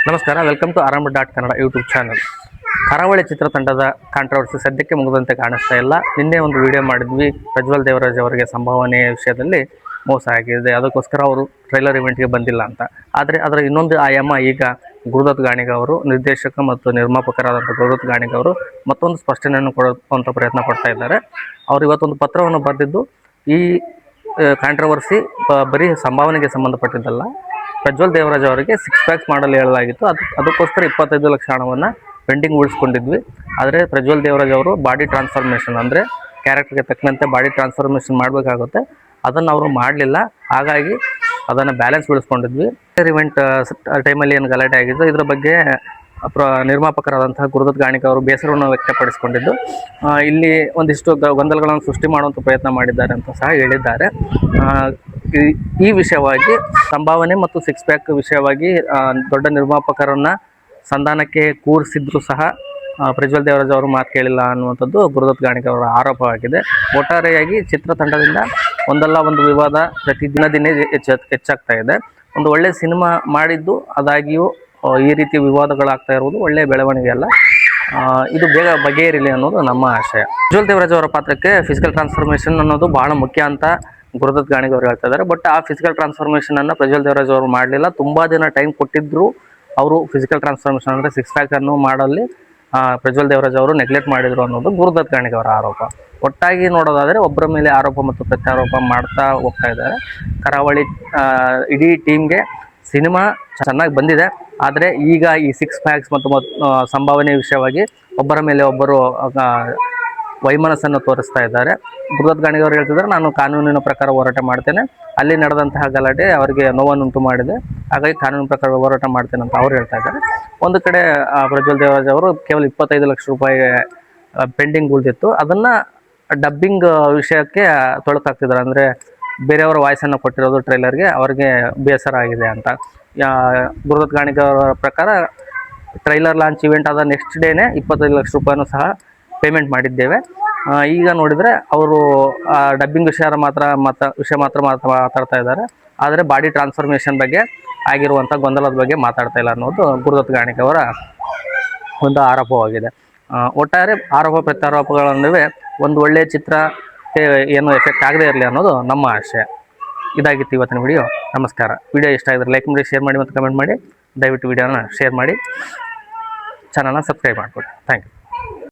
ನಮಸ್ಕಾರ, welcome to ಆರಂಭ.ಕನ್ನಡ YouTube channel. ಕರಾವಳಿ ಚಿತ್ರತಂಡದ controversy ಸದ್ಯಕ್ಕೆ ಮುಗಿದಂತೆ ಕಾಣಿಸ್ತಾ ಇಲ್ಲ. ನಿನ್ನೆ ಒಂದು ವಿಡಿಯೋ ಮಾಡಿದ್ವಿ, ಪ್ರಜ್ವಲ್ ದೇವರಾಜ್ ಅವರಿಗೆ ಸಂಭಾವನೆಯ ವಿಷಯದಲ್ಲಿ ಮೋಸ ಆಗಿದೆ, ಅದಕ್ಕೋಸ್ಕರ ಅವರು ಟ್ರೈಲರ್ ಇವೆಂಟ್ಗೆ ಬಂದಿಲ್ಲ ಅಂತ. ಆದರೆ ಅದರ ಇನ್ನೊಂದು ಆಯಾಮ ಈಗ ಗುರುದತ್ ಗಾಣಿಗ ಅವರು, ನಿರ್ದೇಶಕ ಮತ್ತು ನಿರ್ಮಾಪಕರಾದಂಥ ಗುರುದತ್ ಗಾಣಿಗ ಅವರು ಮತ್ತೊಂದು ಸ್ಪಷ್ಟನೆಯನ್ನು ಕೊಡುವಂಥ ಪ್ರಯತ್ನ ಪಡ್ತಾ ಇದ್ದಾರೆ. ಅವರು ಇವತ್ತೊಂದು ಪತ್ರವನ್ನು ಬರೆದಿದ್ದು, ಈ ಕಾಂಟ್ರವರ್ಸಿ ಬರೀ ಸಂಭಾವನೆಗೆ ಸಂಬಂಧಪಟ್ಟಿದ್ದಲ್ಲ, ಪ್ರಜ್ವಲ್ ದೇವರಾಜ್ ಅವರಿಗೆ 6 ಪ್ಯಾಕ್ಸ್ ಮಾಡಲು ಹೇಳಲಾಗಿತ್ತು. ಅದಕ್ಕೋಸ್ಕರ 25 ಲಕ್ಷ ಹಣವನ್ನು ಪೆಂಡಿಂಗ್ ಉಳಿಸ್ಕೊಂಡಿದ್ವಿ. ಆದರೆ ಪ್ರಜ್ವಲ್ ದೇವರಾಜ್ ಅವರು ಬಾಡಿ ಟ್ರಾನ್ಸ್ಫಾರ್ಮೇಷನ್ ಅಂದರೆ ಕ್ಯಾರೆಕ್ಟರ್ಗೆ ತಕ್ಕಂತೆ ಬಾಡಿ ಟ್ರಾನ್ಸ್ಫಾರ್ಮೇಷನ್ ಮಾಡಬೇಕಾಗುತ್ತೆ, ಅದನ್ನು ಅವರು ಮಾಡಲಿಲ್ಲ. ಹಾಗಾಗಿ ಅದನ್ನು ಬ್ಯಾಲೆನ್ಸ್ ಉಳಿಸ್ಕೊಂಡಿದ್ವಿ. ಇವೆಂಟ್ ಟೈಮಲ್ಲಿ ಏನು ಗಲಾಟೆ ಆಗಿದ್ದು, ಇದರ ಬಗ್ಗೆ ನಿರ್ಮಾಪಕರಾದಂತಹ ಗುರುದತ್ ಗಾಣಿಗ ಅವರು ಬೇಸರವನ್ನು ವ್ಯಕ್ತಪಡಿಸಿಕೊಂಡಿದ್ದು, ಇಲ್ಲಿ ಒಂದಿಷ್ಟು ಗೊಂದಲಗಳನ್ನು ಸೃಷ್ಟಿ ಮಾಡುವಂಥ ಪ್ರಯತ್ನ ಮಾಡಿದ್ದಾರೆ ಅಂತ ಸಹ ಹೇಳಿದ್ದಾರೆ. ಈ ವಿಷಯವಾಗಿ ಸಂಭಾವನೆ ಮತ್ತು 6 ಪ್ಯಾಕ್ ವಿಷಯವಾಗಿ ದೊಡ್ಡ ನಿರ್ಮಾಪಕರನ್ನು ಸಂಧಾನಕ್ಕೆ ಕೂರಿಸಿದ್ರು ಸಹ ಪ್ರಜ್ವಲ್ ದೇವರಾಜ್ ಅವರು ಮಾತು ಕೇಳಿಲ್ಲ ಅನ್ನುವಂಥದ್ದು ಗುರುದತ್ ಗಾಣಿಗ ಅವರ ಆರೋಪವಾಗಿದೆ. ಒಟ್ಟಾರೆಯಾಗಿ ಚಿತ್ರತಂಡದಿಂದ ಒಂದಲ್ಲ ಒಂದು ವಿವಾದ ಪ್ರತಿ ದಿನೇ ಹೆಚ್ಚಾಗ್ತಾ ಇದೆ. ಒಂದು ಒಳ್ಳೆಯ ಸಿನಿಮಾ ಮಾಡಿದ್ದು ಆದಾಗಿಯೂ ಈ ರೀತಿ ವಿವಾದಗಳಾಗ್ತಾ ಇರುವುದು ಒಳ್ಳೆಯ ಬೆಳವಣಿಗೆ ಅಲ್ಲ. ಇದು ಬೇಗ ಬಗೆಹರಿಲಿ ಅನ್ನೋದು ನಮ್ಮ ಆಶಯ. ಪ್ರಜ್ವಲ್ ದೇವರಾಜ್ ಅವರ ಪಾತ್ರಕ್ಕೆ ಫಿಸಿಕಲ್ ಟ್ರಾನ್ಸ್ಫಾರ್ಮೇಷನ್ ಅನ್ನೋದು ಬಹಳ ಮುಖ್ಯ ಅಂತ ಗುರುದತ್ ಗಾಣಿಗ ಅವರು ಹೇಳ್ತಾ ಇದ್ದಾರೆ. ಬಟ್ ಆ ಫಿಸಿಕಲ್ ಟ್ರಾನ್ಸ್ಫಾರ್ಮೇಷನ್ ಅನ್ನು ಪ್ರಜ್ವಲ್ ದೇವರಾಜ್ ಅವರು ಮಾಡಲಿಲ್ಲ. ತುಂಬಾ ದಿನ ಟೈಮ್ ಕೊಟ್ಟಿದ್ರು ಅವರು ಫಿಸಿಕಲ್ ಟ್ರಾನ್ಸ್ಫಾರ್ಮೇಷನ್ ಅಂದರೆ 6 ಪ್ಯಾಕ್ ಅನ್ನು ಮಾಡಲ್ಲಿ ಪ್ರಜ್ವಲ್ ದೇವರಾಜ್ ಅವರು ನೆಗ್ಲೆಕ್ಟ್ ಮಾಡಿದ್ರು ಅನ್ನೋದು ಗುರುದತ್ ಗಾಣಿಗ ಅವರ ಆರೋಪ. ಒಟ್ಟಾಗಿ ನೋಡೋದಾದರೆ ಒಬ್ಬರ ಮೇಲೆ ಆರೋಪ ಮತ್ತು ಪ್ರತ್ಯಾರೋಪ ಮಾಡ್ತಾ ಹೋಗ್ತಾ ಇದ್ದಾರೆ. ಕರಾವಳಿ ಇಡೀ ಟೀಮ್ಗೆ ಸಿನಿಮಾ ಚೆನ್ನಾಗಿ ಬಂದಿದೆ. ಆದರೆ ಈಗ ಈ 6 ಪ್ಯಾಕ್ಸ್ ಮತ್ತು ಸಂಭಾವನೆ ವಿಷಯವಾಗಿ ಒಬ್ಬರ ಮೇಲೆ ಒಬ್ಬರು ವೈಮನಸ್ಸನ್ನು ತೋರಿಸ್ತಾ ಇದ್ದಾರೆ. ಗುರುದತ್ ಗಾಣಿಗ ಅವರು ಹೇಳ್ತಿದ್ದಾರೆ, ನಾನು ಕಾನೂನಿನ ಪ್ರಕಾರ ಹೋರಾಟ ಮಾಡ್ತೇನೆ, ಅಲ್ಲಿ ನಡೆದಂತಹ ಗಲಾಟೆ ಅವರಿಗೆ ನೋವನ್ನುಂಟು ಮಾಡಿದೆ, ಹಾಗಾಗಿ ಕಾನೂನಿನ ಪ್ರಕಾರ ಹೋರಾಟ ಮಾಡ್ತೇನೆ ಅಂತ ಅವ್ರು ಹೇಳ್ತಾ ಇದ್ದಾರೆ. ಒಂದು ಕಡೆ ಪ್ರಜ್ವಲ್ ದೇವರಾಜ್ ಅವರು ಕೇವಲ 25 ಲಕ್ಷ ರೂಪಾಯಿ ಪೆಂಡಿಂಗ್ ಉಳಿದಿತ್ತು, ಅದನ್ನು ಡಬ್ಬಿಂಗ್ ವಿಷಯಕ್ಕೆ ತೊಳಕಾಗ್ತಿದ್ದಾರೆ. ಅಂದರೆ ಬೇರೆಯವರ ವಾಯ್ಸನ್ನು ಕೊಟ್ಟಿರೋದು ಟ್ರೈಲರ್ಗೆ ಅವ್ರಿಗೆ ಬೇಸರ ಆಗಿದೆ ಅಂತ. ಗುರುದತ್ ಗಾಣಿಗ ಅವರ ಪ್ರಕಾರ ಟ್ರೈಲರ್ ಲಾಂಚ್ ಇವೆಂಟ್ ಆದ ನೆಕ್ಸ್ಟ್ ಡೇನೇ 25 ಲಕ್ಷ ರೂಪಾಯಿನೂ ಸಹ ಪೇಮೆಂಟ್ ಮಾಡಿದ್ದೇವೆ. ಈಗ ನೋಡಿದರೆ ಅವರು ಡಬ್ಬಿಂಗ್ ವಿಷಯ ಮಾತ್ರ ಮಾತಾಡ್ತಾ ಇದ್ದಾರೆ. ಆದರೆ ಬಾಡಿ ಟ್ರಾನ್ಸ್ಫಾರ್ಮೇಷನ್ ಬಗ್ಗೆ ಆಗಿರುವಂಥ ಗೊಂದಲದ ಬಗ್ಗೆ ಮಾತಾಡ್ತಾ ಇಲ್ಲ ಅನ್ನೋದು ಗುರುದತ್ ಗಾಣಿಗ ಅವರ ಒಂದು ಆರೋಪವಾಗಿದೆ. ಒಟ್ಟಾರೆ ಆರೋಪ ಪ್ರತ್ಯಾರೋಪಗಳ ನಡುವೆ ಒಂದು ಒಳ್ಳೆಯ ಚಿತ್ರ ಏನು ಎಫೆಕ್ಟ್ ಆಗದೇ ಇರಲಿ ಅನ್ನೋದು ನಮ್ಮ ಆಶಯ. ಇದಾಗಿತ್ತು ಇವತ್ತಿನ ವಿಡಿಯೋ. ನಮಸ್ಕಾರ. ವಿಡಿಯೋ ಇಷ್ಟ ಆಗಿದ್ರೆ ಲೈಕ್ ಮಾಡಿ, ಶೇರ್ ಮಾಡಿ ಮತ್ತು ಕಮೆಂಟ್ ಮಾಡಿ. ದಯವಿಟ್ಟು ವಿಡಿಯೋನ ಶೇರ್ ಮಾಡಿ, ಚಾನಲ್ನ ಸಬ್ಸ್ಕ್ರೈಬ್ ಮಾಡಿಕೊಡಿ. Thank you.